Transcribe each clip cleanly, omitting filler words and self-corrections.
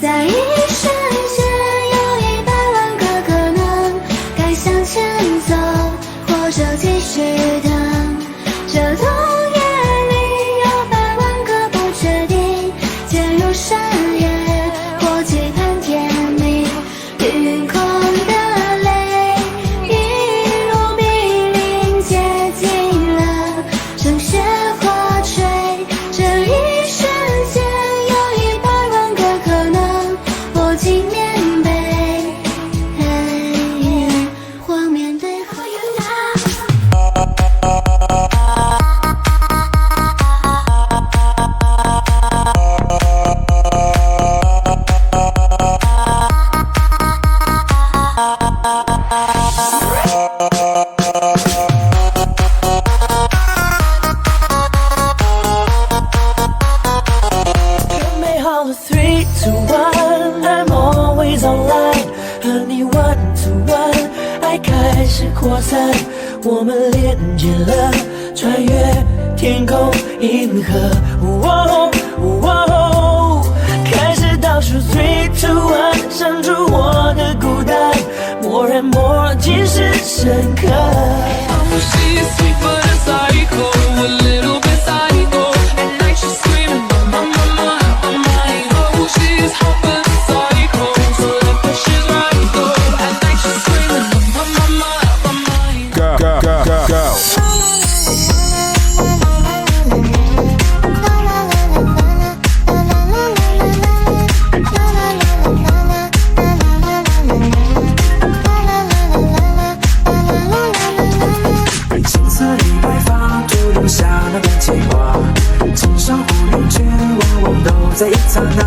在一瞬间有100万个可能，该向前走，或者继续等。这冬夜里有100万个不确定，渐入深夜，或期盼甜蜜。晕空的泪一如密林接近了，盛雪花坠。这一瞬间有100万个可能，我竟面对，或面对或原谅。准备好了，3, 2, 1 I'm always online， 和你 one to one， 爱开始扩散，我们连接了，穿越天空银河。开始倒数3, 2, 1， 删除我的孤单，默然默记是深刻。She's sweet but a psycho, a little bit psycho. At night she's screaming, my mind. Oh, she's hot but a psycho, so left but she's right though. At night she's screaming, my mind. Go. 金色的白发，突留下那段情话，千山忽悠，绝往往都在一刹那，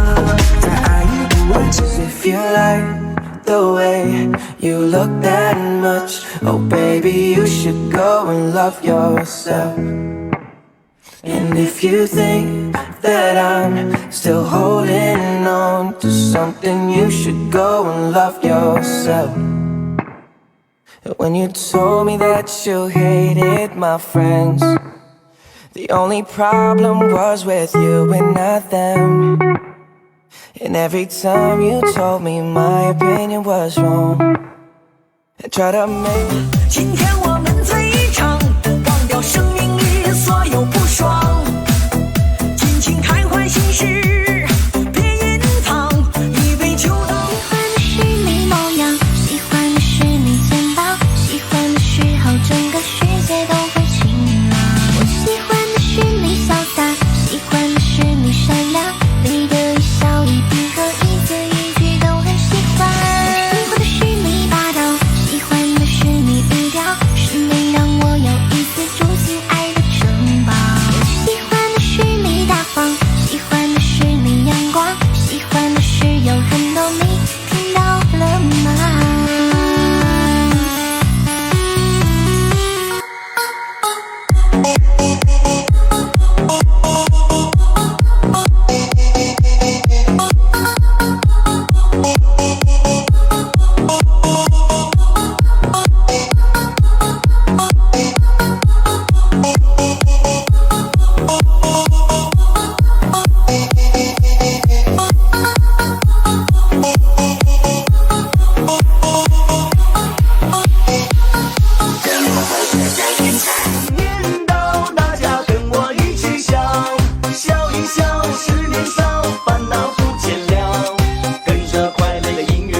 在爱与不爱之间。If you like the way you look that much, oh baby, you should go and love yourself. And if you think that I'm still holding on to something, you should go and love yourself. When you told me that you hated my friends, the only problem was with you and not them. And every time you told me my opinion was wrong, I tried to make 今天我们醉一场，忘掉生命里所有不爽，尽情开怀心事，别隐藏，一杯酒倒。喜欢的是你模样，喜欢的是你肩膀，喜欢的时候整个世界都会晴朗。我喜欢的是你潇洒，喜欢的是你善良，你的一笑一颦和一字一句都很喜欢。喜欢的是你霸道，喜欢的是你低调，是你让我有一丝住进爱的城堡。我喜欢的是你大方，喜欢的是你阳光，喜欢的是有很多你听到了吗？年到大家跟我一起笑，笑一笑10年少，烦恼不见了。跟着快乐的音乐，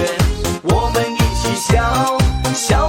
我们一起笑，笑